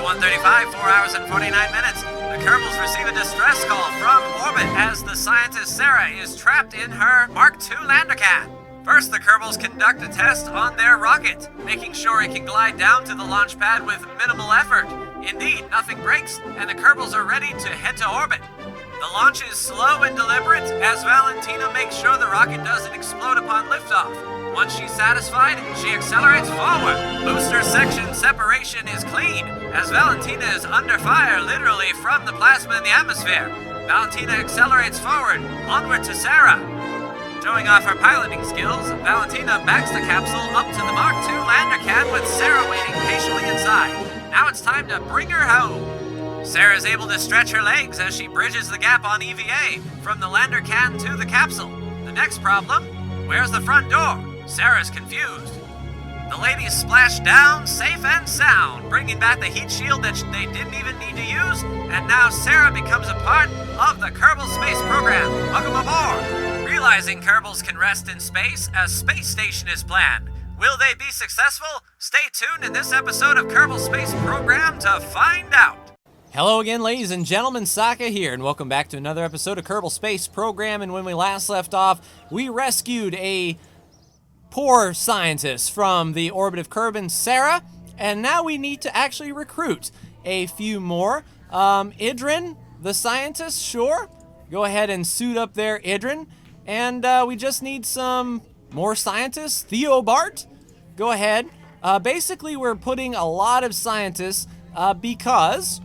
1:35, 4 hours and 49 minutes. The Kerbals receive a distress call from orbit as the scientist Sarah is trapped in her Mark II lander can. First, the Kerbals conduct a test on their rocket, making sure it can glide down to the launch pad with minimal effort. Indeed, nothing breaks, and the Kerbals are ready to head to orbit. The launch is slow and deliberate as Valentina makes sure the rocket doesn't explode upon liftoff. Once she's satisfied, she accelerates forward. Booster section separation is clean, as Valentina is under fire literally from the plasma in the atmosphere. Valentina accelerates forward, onward to Sarah. Showing off her piloting skills, Valentina backs the capsule up to the Mark II lander can with Sarah waiting patiently inside. Now it's time to bring her home. Sarah is able to stretch her legs as she bridges the gap on EVA from the lander can to the capsule. The next problem, where's the front door? Sarah's confused. The ladies splash down safe and sound, bringing back the heat shield that they didn't even need to use, and now Sarah becomes a part of the Kerbal Space Program. Welcome aboard! Realizing Kerbals can rest in space, a space station is planned. Will they be successful? Stay tuned in this episode of Kerbal Space Program to find out. Hello again, ladies and gentlemen, Saka here, and welcome back to another episode of Kerbal Space Program. And when we last left off, we rescued a poor scientist from the orbit of Kerbin, Sarah, and now we need to actually recruit a few more. Idrin, the scientist, sure. Go ahead and suit up there, Idrin. And we just need some more scientists. Theo Bart, go ahead. Basically, we're putting a lot of scientists because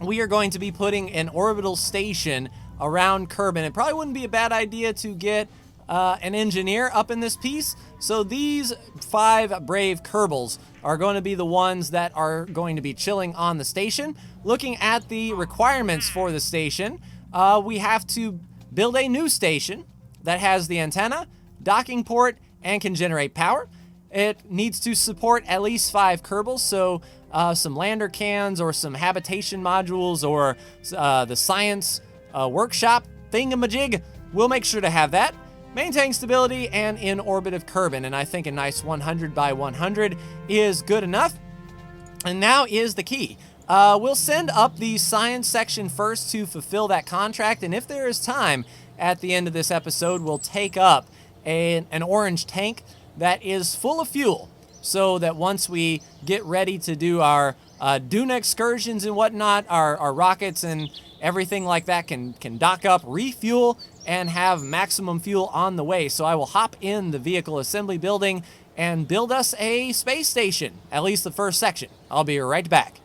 we are going to be putting an orbital station around Kerbin. It probably wouldn't be a bad idea to get an engineer up in this piece. So these 5 brave Kerbals are going to be the ones that are going to be chilling on the station. Looking at the requirements for the station, we have to build a new station that has the antenna, docking port, and can generate power. It needs to support at least 5 Kerbals, so some lander cans or some habitation modules or the science workshop thingamajig. We'll make sure to have that. Maintain stability and in orbit of Kerbin, and I think a nice 100 by 100 is good enough. And now is the key. We'll send up the science section first to fulfill that contract, and if there is time at the end of this episode, we'll take up an orange tank that is full of fuel, so that once we get ready to do our dune excursions and whatnot, our rockets and everything like that can dock up, refuel, and have maximum fuel on the way. So I will hop in the vehicle assembly building and build us a space station, at least the first section. I'll be right back.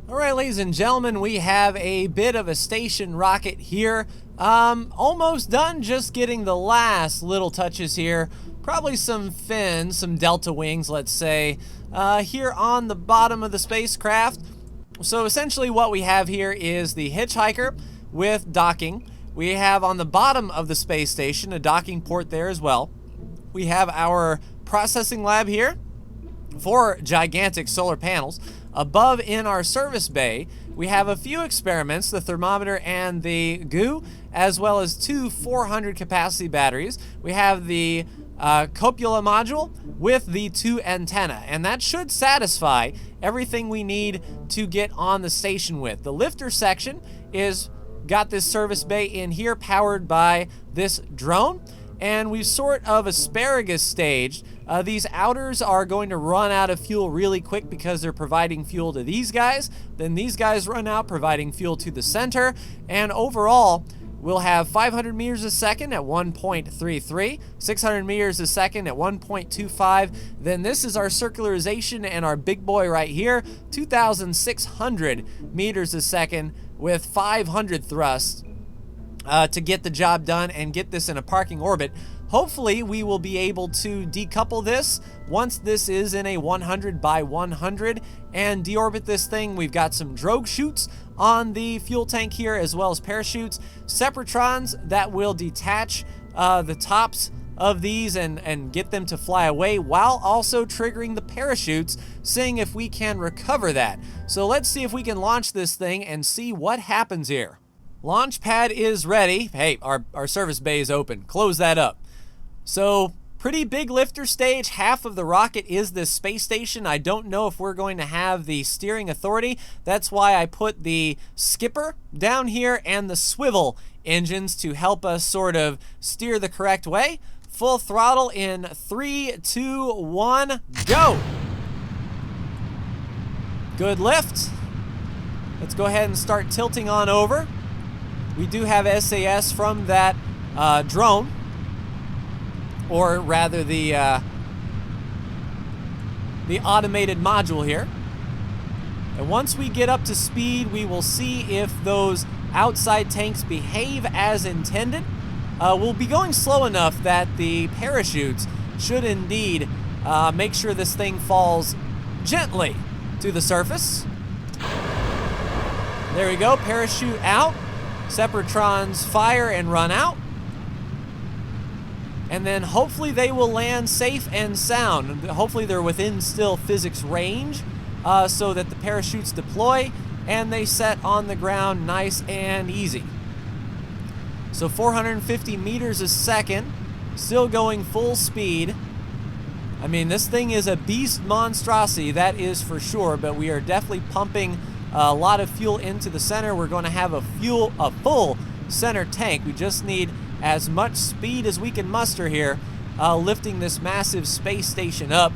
All right, ladies and gentlemen, we have a bit of a station rocket here. Almost done, just getting the last little touches here. Probably some fins, some delta wings, let's say, here on the bottom of the spacecraft. So essentially what we have here is the hitchhiker with docking. We have on the bottom of the space station a docking port there as well. We have our processing lab here, 4 gigantic solar panels. Above in our service bay, we have a few experiments, the thermometer and the goo, as well as 2 400 capacity batteries. We have the copula module with the 2 antenna, and that should satisfy everything we need to get on the station with. The lifter section is got this service bay in here powered by this drone, and we've sort of asparagus staged. These outers are going to run out of fuel really quick because they're providing fuel to these guys. Then these guys run out, providing fuel to the center, and overall we'll have 500 meters a second at 1.33, 600 meters a second at 1.25. Then this is our circularization and our big boy right here, 2,600 meters a second with 500 thrusts to get the job done and get this in a parking orbit. Hopefully we will be able to decouple this once this is in a 100 by 100 and deorbit this thing. We've got some drogue chutes on the fuel tank here, as well as parachutes, separatrons that will detach the tops of these and get them to fly away, while also triggering the parachutes, seeing if we can recover that. So let's see if we can launch this thing and see what happens here. Launch pad is ready. Hey, our service bay is open. Close that up. So Pretty big lifter stage. Half of the rocket is this space station. I don't know if we're going to have the steering authority. That's why I put the skipper down here and the swivel engines to help us sort of steer the correct way. Full throttle in 3, 2, 1, go. Good lift. Let's go ahead and start tilting on over. We do have SAS from that drone. Or rather the automated module here. And once we get up to speed, we will see if those outside tanks behave as intended. We'll be going slow enough that the parachutes should indeed make sure this thing falls gently to the surface. There we go, parachute out. Separatrons fire and run out. And then hopefully they will land safe and sound. Hopefully they're within still physics range so that the parachutes deploy and they set on the ground nice and easy. So 450 meters a second, still going full speed. I mean, this thing is a beast monstrosity, that is for sure, but we are definitely pumping a lot of fuel into the center. We're going to have a full center tank. We just need as much speed as we can muster here, lifting this massive space station up.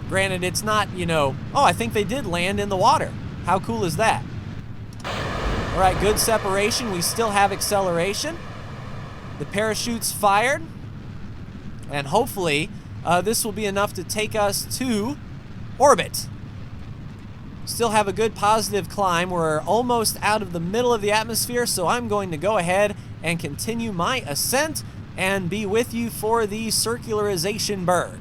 Granted, it's not, you know, oh, I think they did land in the water. How cool is that? All right, good separation. We still have acceleration. The parachute's fired. And hopefully, this will be enough to take us to orbit. Still have a good positive climb. We're almost out of the middle of the atmosphere, so I'm going to go ahead and continue my ascent and be with you for the circularization burn.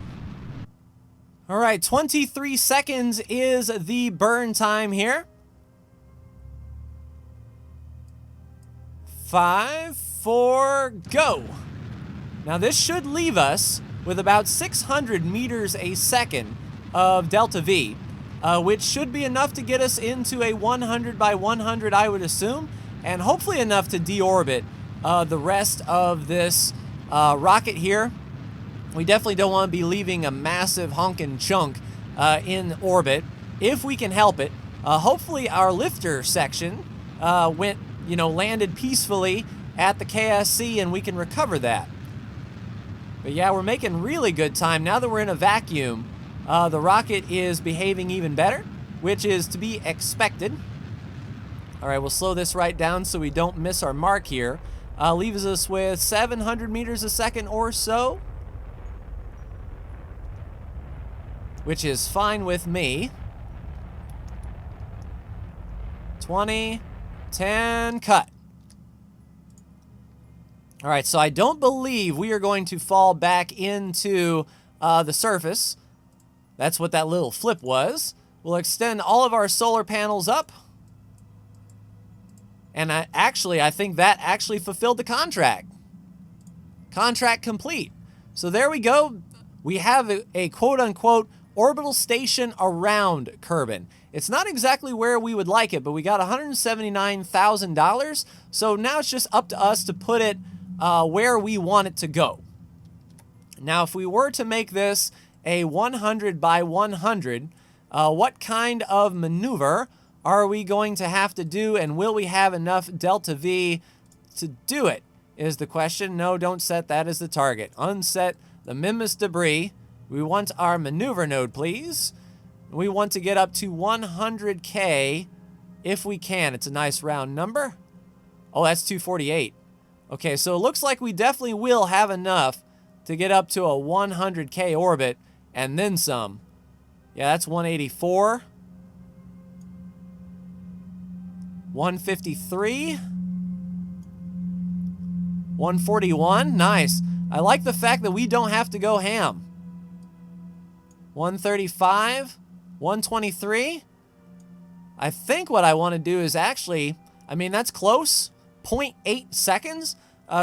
All right, 23 seconds is the burn time here. 5, 4, go. Now this should leave us with about 600 meters a second of delta V, which should be enough to get us into a 100 by 100, I would assume, and hopefully enough to deorbit the rest of this rocket here. We definitely don't want to be leaving a massive honkin' chunk in orbit if we can help it. Hopefully our lifter section landed peacefully at the KSC and we can recover that. But yeah, we're making really good time. Now that we're in a vacuum, the rocket is behaving even better, which is to be expected. All right, we'll slow this right down so we don't miss our mark here. Leaves us with 700 meters a second or so, which is fine with me. 20, 10, cut. All right, so I don't believe we are going to fall back into the surface. That's what that little flip was. We'll extend all of our solar panels up. And I think that actually fulfilled the contract. Contract complete. So there we go. We have a quote-unquote orbital station around Kerbin. It's not exactly where we would like it, but we got $179,000. So now it's just up to us to put it where we want it to go. Now, if we were to make this a 100 by 100, what kind of maneuver are we going to have to do, and will we have enough delta V to do it, is the question. No, don't set that as the target. Unset the Mimus debris. We want our maneuver node, please. We want to get up to 100K if we can. It's a nice round number. Oh, that's 248. Okay, so it looks like we definitely will have enough to get up to a 100K orbit and then some. Yeah, that's 184. 153. 141. Nice. I like the fact that we don't have to go ham. 135. 123. I think what I want to do is actually, I mean, that's close. 0.8 seconds.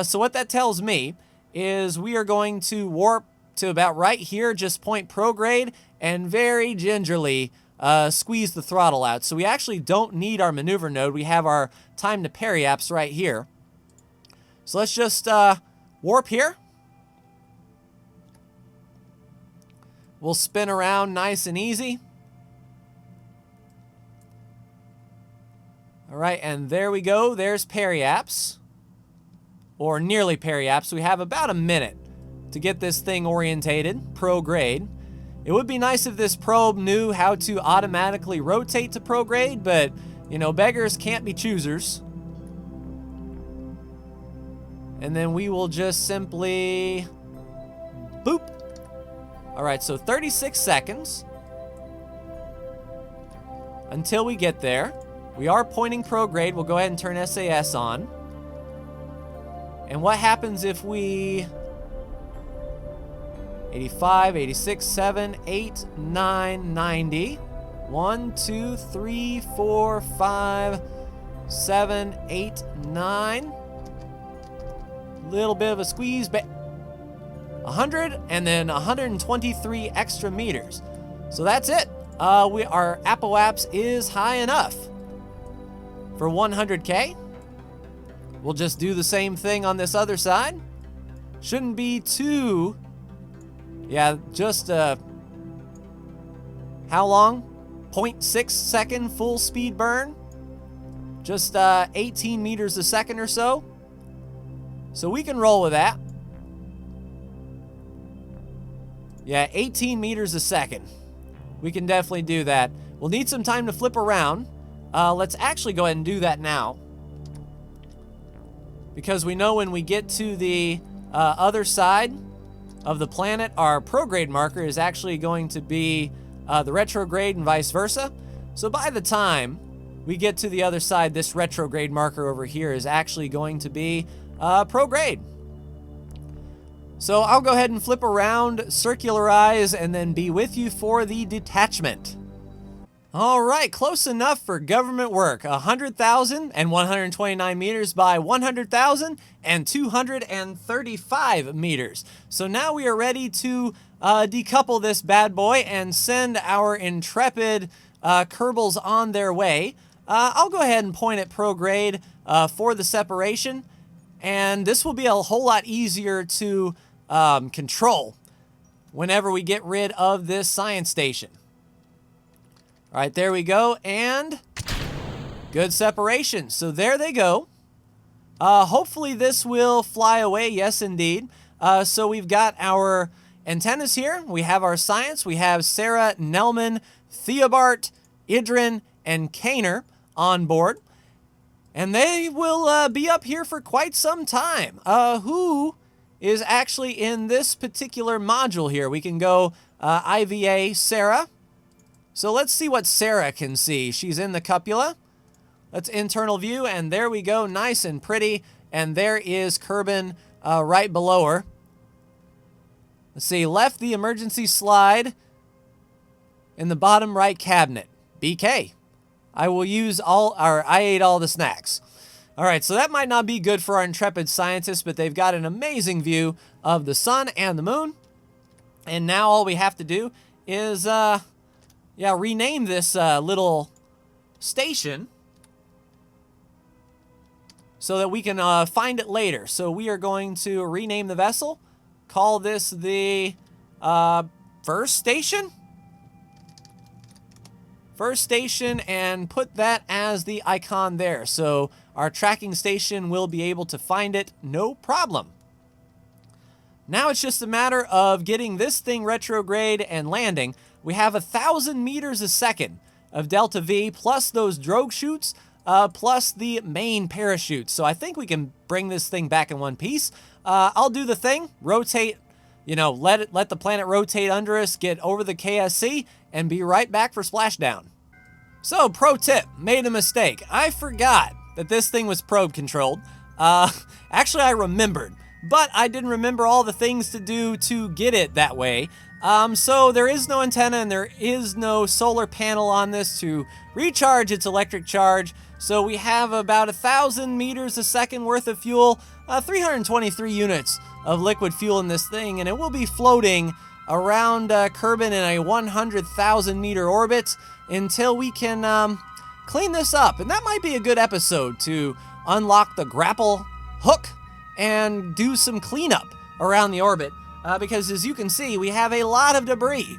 So what that tells me is we are going to warp to about right here, just point prograde, and very gingerly squeeze the throttle out. So we actually don't need our maneuver node. We have our time to periaps right here. So let's just warp here. will spin around nice and easy. All right, and there we go. There's periaps, or nearly periaps. We have about a minute to get this thing orientated, pro grade. It would be nice if this probe knew how to automatically rotate to pro grade, but, you know, beggars can't be choosers. And then we will just simply boop. All right, so 36 seconds until we get there. We are pointing pro grade. We'll go ahead and turn SAS on. And what happens if we 85, 86, 7, 8, 9, 90. 1, 2, 3, 4, 5, 7, 8, 9. Little bit of a squeeze, but 100 and then 123 extra meters. So that's it. Our apoaps is high enough for 100K. We'll just do the same thing on this other side. Shouldn't be too, yeah, just how long? 0.6 second full speed burn. Just 18 meters a second or so. So we can roll with that. Yeah, 18 meters a second. We can definitely do that. We'll need some time to flip around. Let's actually go ahead and do that now. Because we know when we get to the other side of the planet, our prograde marker is actually going to be the retrograde and vice versa. So by the time we get to the other side, this retrograde marker over here is actually going to be prograde. So I'll go ahead and flip around, circularize, and then be with you for the detachment. All right, close enough for government work. 100,000 and 129 meters by 100,000 and 235 meters. So now we are ready to decouple this bad boy and send our intrepid Kerbals on their way. I'll go ahead and point at prograde for the separation, and this will be a whole lot easier to control whenever we get rid of this science station. All right, there we go, and good separation. So there they go. Hopefully this will fly away. Yes, indeed. So we've got our antennas here. We have our science. We have Sarah, Nelman, Theobart, Idrin, and Kaner on board. And they will be up here for quite some time. Who is actually in this particular module here? We can go IVA Sarah. So let's see what Sarah can see. She's in the cupula. Let's internal view, and there we go, nice and pretty. And there is Kerbin right below her. Let's see, left the emergency slide in the bottom right cabinet. BK. I will use I ate all the snacks. All right, so that might not be good for our intrepid scientists, but they've got an amazing view of the sun and the moon. And now all we have to do is, rename this little station so that we can find it later. So we are going to rename the vessel, call this the first station. First station, and put that as the icon there. So our tracking station will be able to find it, no problem. Now it's just a matter of getting this thing retrograde and landing. We have 1,000 meters a second of delta V, plus those drogue chutes, plus the main parachute. So I think we can bring this thing back in one piece. I'll do the thing, rotate, let the planet rotate under us, get over the KSC, and be right back for splashdown. So, pro tip, made a mistake. I forgot that this thing was probe controlled. Actually, I remembered, but I didn't remember all the things to do to get it that way. So there is no antenna and there is no solar panel on this to recharge its electric charge. So we have about 1,000 meters a second worth of fuel, 323 units of liquid fuel in this thing, and it will be floating around Kerbin in a 100,000 meter orbit until we can clean this up. And that might be a good episode to unlock the grapple hook and do some cleanup around the orbit. because as you can see, we have a lot of debris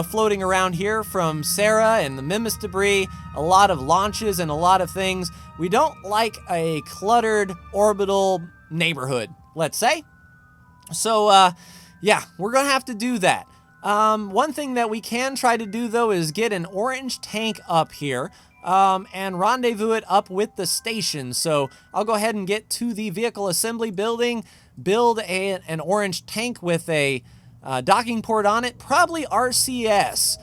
floating around here from Sarah and the Mimus debris, a lot of launches and a lot of things. We don't like a cluttered orbital neighborhood, let's say. So, yeah, we're going to have to do that. One thing that we can try to do, though, is get an orange tank up here and rendezvous it up with the station. So I'll go ahead and get to the vehicle assembly building, build an orange tank with a docking port on it, probably RCS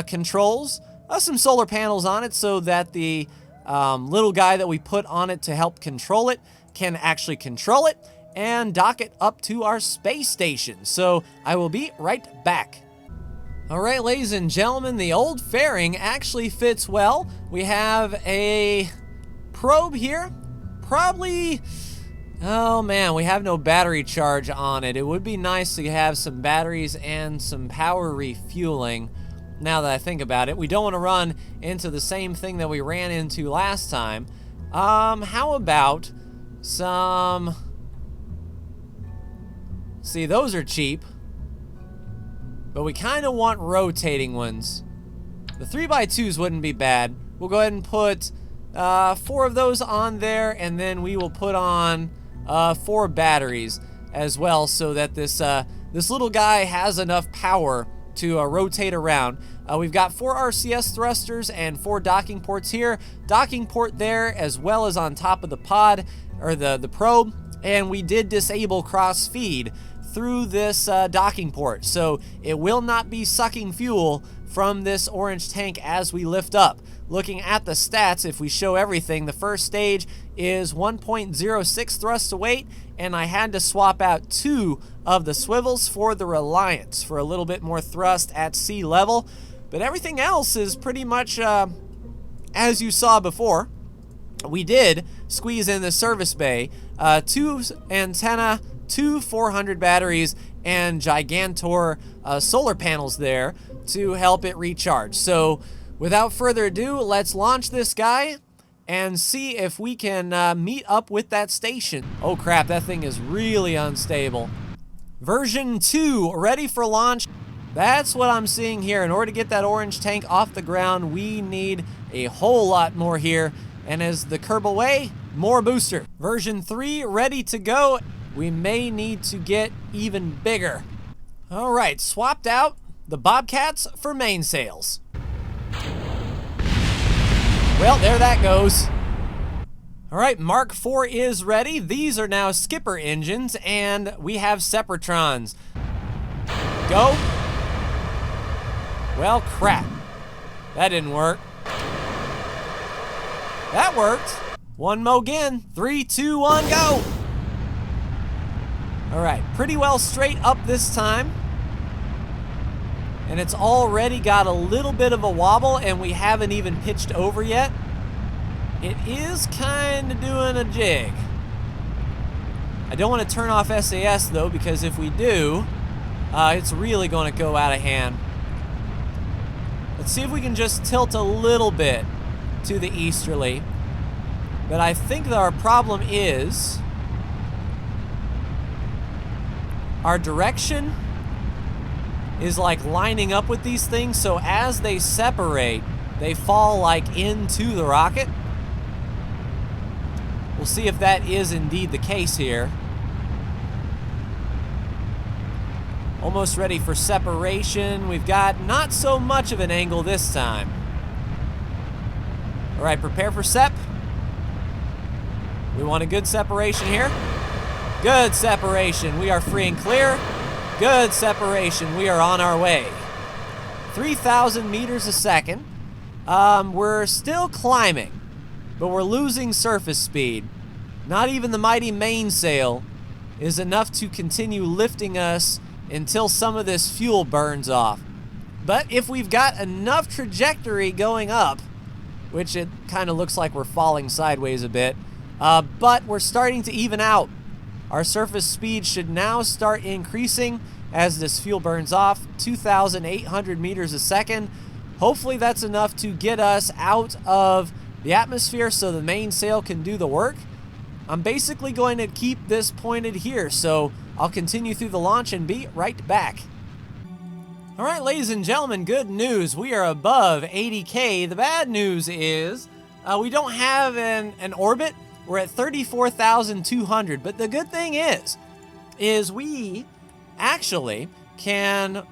controls, some solar panels on it so that the little guy that we put on it to help control it can actually control it and dock it up to our space station. So I will be right back. All right, ladies and gentlemen, the old fairing actually fits well. We have a probe here, probably, oh man, we have no battery charge on it. It would be nice to have some batteries and some power refueling. Now that I think about it, we don't want to run into the same thing that we ran into last time. How about some, see, those are cheap, but we kind of want rotating ones. The 3x2s wouldn't be bad. We'll go ahead and put 4 of those on there, and then we will put on 4 batteries as well, so that this little guy has enough power to rotate around. We've got 4 RCS thrusters and 4 docking ports here. Docking port there as well as on top of the pod, or the probe, and we did disable cross feed through this docking port, so it will not be sucking fuel from this orange tank as we lift up. Looking at the stats, if we show everything, the first stage is 1.06 thrust to weight, and I had to swap out 2 of the swivels for the Reliance for a little bit more thrust at sea level, but everything else is pretty much as you saw before. We did squeeze in the service bay, 2 antenna, 2 400 batteries, and Gigantor solar panels there to help it recharge. So without further ado, let's launch this guy and see if we can meet up with that station. Oh crap, that thing is really unstable. Version 2, ready for launch. That's what I'm seeing here. In order to get that orange tank off the ground, we need a whole lot more here. And as the Kerbal way, more booster. Version 3, ready to go. We may need to get even bigger. All right, swapped out the Bobcats for mainsails. Well, there that goes. All right, Mark IV is ready. These are now skipper engines, and we have Separatrons. Go. Well, crap. That didn't work. That worked. One mo again. 3, 2, 1, go. All right, pretty well straight up this time. And it's already got a little bit of a wobble, and we haven't even pitched over yet. It is kind of doing a jig. I don't want to turn off SAS though, because if we do, it's really going to go out of hand. Let's see if we can just tilt a little bit to the easterly. But I think that our problem is our direction is like lining up with these things, so as they separate, they fall like into the rocket. We'll see if that is indeed the case here. Almost ready for separation. We've got not so much of an angle this time. All right, prepare for sep. We want a good separation here. Good separation. We are free and clear. Good separation. We are on our way. 3,000 meters a second. We're still climbing, but we're losing surface speed. Not even the mighty mainsail is enough to continue lifting us until some of this fuel burns off. But if we've got enough trajectory going up, which it kind of looks like we're falling sideways a bit, but we're starting to even out. Our surface speed should now start increasing as this fuel burns off, 2,800 meters a second. Hopefully that's enough to get us out of the atmosphere so the mainsail can do the work. I'm basically going to keep this pointed here, so I'll continue through the launch and be right back. All right, ladies and gentlemen, good news. We are above 80K. The bad news is we don't have an orbit. We're at 34,200. But the good thing is we actually can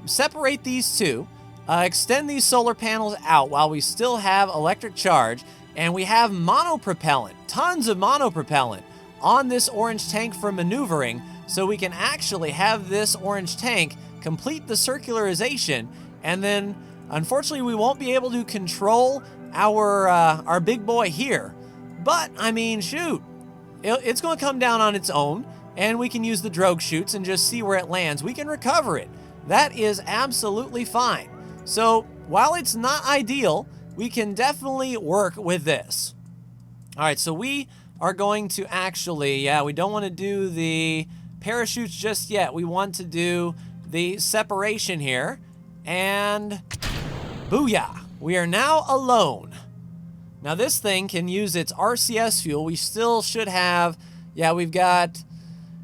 separate these two, extend these solar panels out while we still have electric charge, and we have monopropellant, tons of monopropellant on this orange tank for maneuvering, so we can actually have this orange tank complete the circularization, and then unfortunately we won't be able to control our big boy here. But I mean, shoot, it's going to come down on its own, and we can use the drogue chutes and just see where it lands. We can recover it. That is absolutely fine. So while it's not ideal, we can definitely work with this. All right, so we are going to actually, we don't want to do the parachutes just yet. We want to do the separation here, and booyah, we are now alone. Now this thing can use its RCS fuel. We still should have, we've got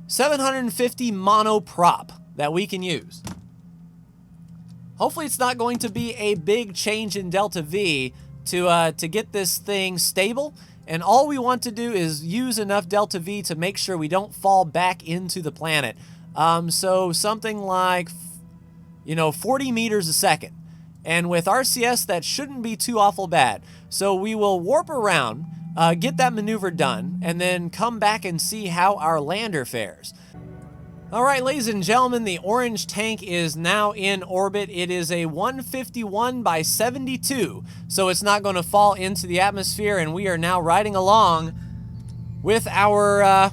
750 monoprop that we can use. Hopefully it's not going to be a big change in Delta V to get this thing stable. And all we want to do is use enough Delta V to make sure we don't fall back into the planet. So something like, 40 meters a second. And with RCS, that shouldn't be too awful bad. So we will warp around, get that maneuver done, and then come back and see how our lander fares. All right, ladies and gentlemen, the orange tank is now in orbit. It is a 151 by 72, so it's not going to fall into the atmosphere, and we are now riding along with our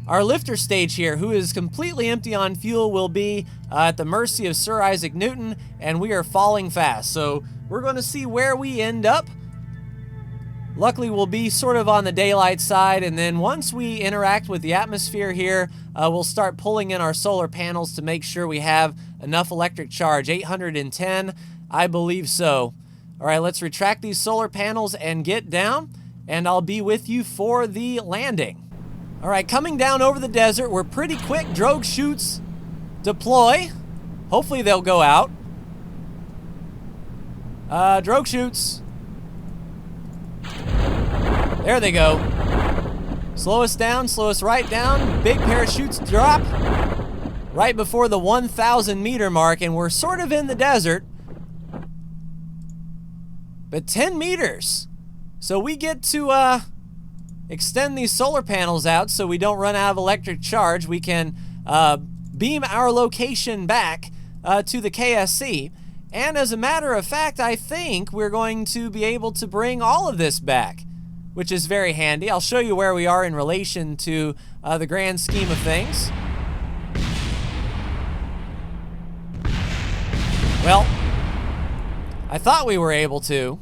lifter stage here, who is completely empty on fuel, will be at the mercy of Sir Isaac Newton, and we are falling fast. So we're going to see where we end up. Luckily, we'll be sort of on the daylight side, and then once we interact with the atmosphere here, we'll start pulling in our solar panels to make sure we have enough electric charge. 810, I believe so. All right, let's retract these solar panels and get down, and I'll be with you for the landing. All right, coming down over the desert, we're pretty quick. Drogue chutes deploy. Hopefully they'll go out. Drogue chutes. There they go. Slow us down, slow us right down. Big parachutes drop right before the 1,000 meter mark, and we're sort of in the desert. But 10 meters. So we get to extend these solar panels out so we don't run out of electric charge. We can beam our location back to the KSC. And as a matter of fact, I think we're going to be able to bring all of this back, which is very handy. I'll show you where we are in relation to the grand scheme of things. Well, I thought we were able to.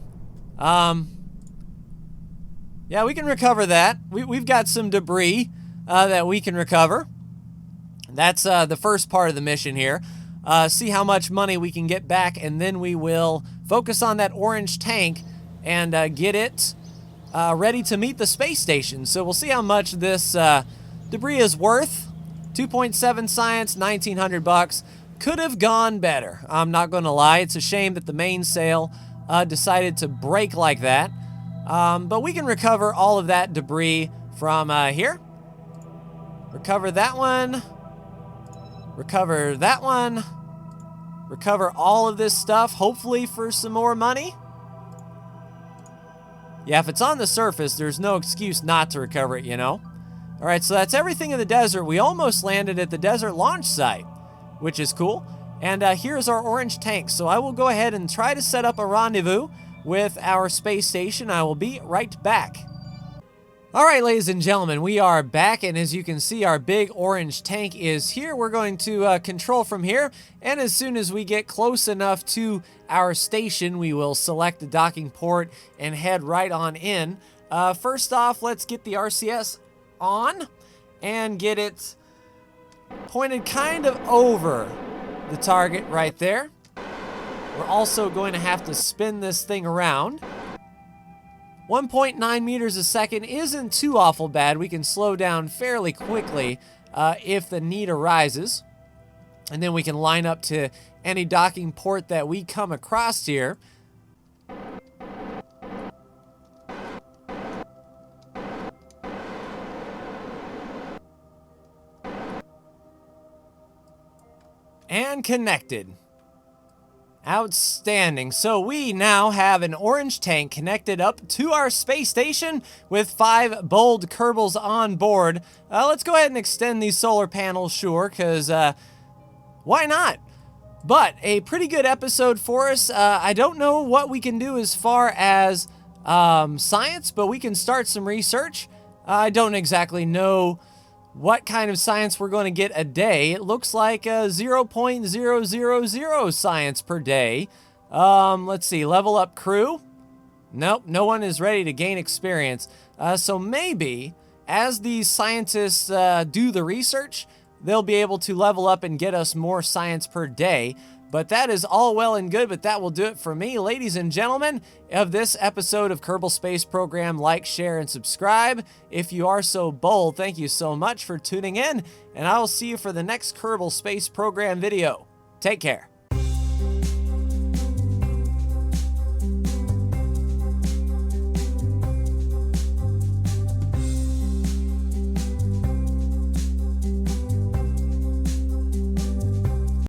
Yeah, we can recover that. We've got some debris that we can recover. That's the first part of the mission here. See how much money we can get back, and then we will focus on that orange tank and get it ready to meet the space station. So we'll see how much this debris is worth. 2.7 science, 1,900 bucks. Could have gone better. I'm not going to lie. It's a shame that the mainsail decided to break like that. But we can recover all of that debris from here. Recover that one. Recover that one. Recover all of this stuff, hopefully for some more money. Yeah, if it's on the surface, there's no excuse not to recover it, All right, so that's everything in the desert. We almost landed at the desert launch site, which is cool. And here's our orange tank. So I will go ahead and try to set up a rendezvous with our space station. I will be right back. All right, ladies and gentlemen, we are back, and as you can see, our big orange tank is here. We're going to control from here, and as soon as we get close enough to our station, we will select the docking port and head right on in. First off, let's get the RCS on and get it pointed kind of over the target right there. We're also going to have to spin this thing around. 1.9 meters a second isn't too awful bad. We can slow down fairly quickly if the need arises. And then we can line up to any docking port that we come across here. And connected. Outstanding. So we now have an orange tank connected up to our space station with 5 bold Kerbals on board. Let's go ahead and extend these solar panels, sure, because why not? But a pretty good episode for us. I don't know what we can do as far as science, but we can start some research. I don't exactly know what kind of science we're going to get a day. It looks like 0.000 science per day. Let's see, level up crew. Nope, no one is ready to gain experience. So maybe as these scientists do the research, they'll be able to level up and get us more science per day. But that is all well and good, but that will do it for me. Ladies and gentlemen, of this episode of Kerbal Space Program, like, share, and subscribe. If you are so bold, thank you so much for tuning in, and I will see you for the next Kerbal Space Program video. Take care.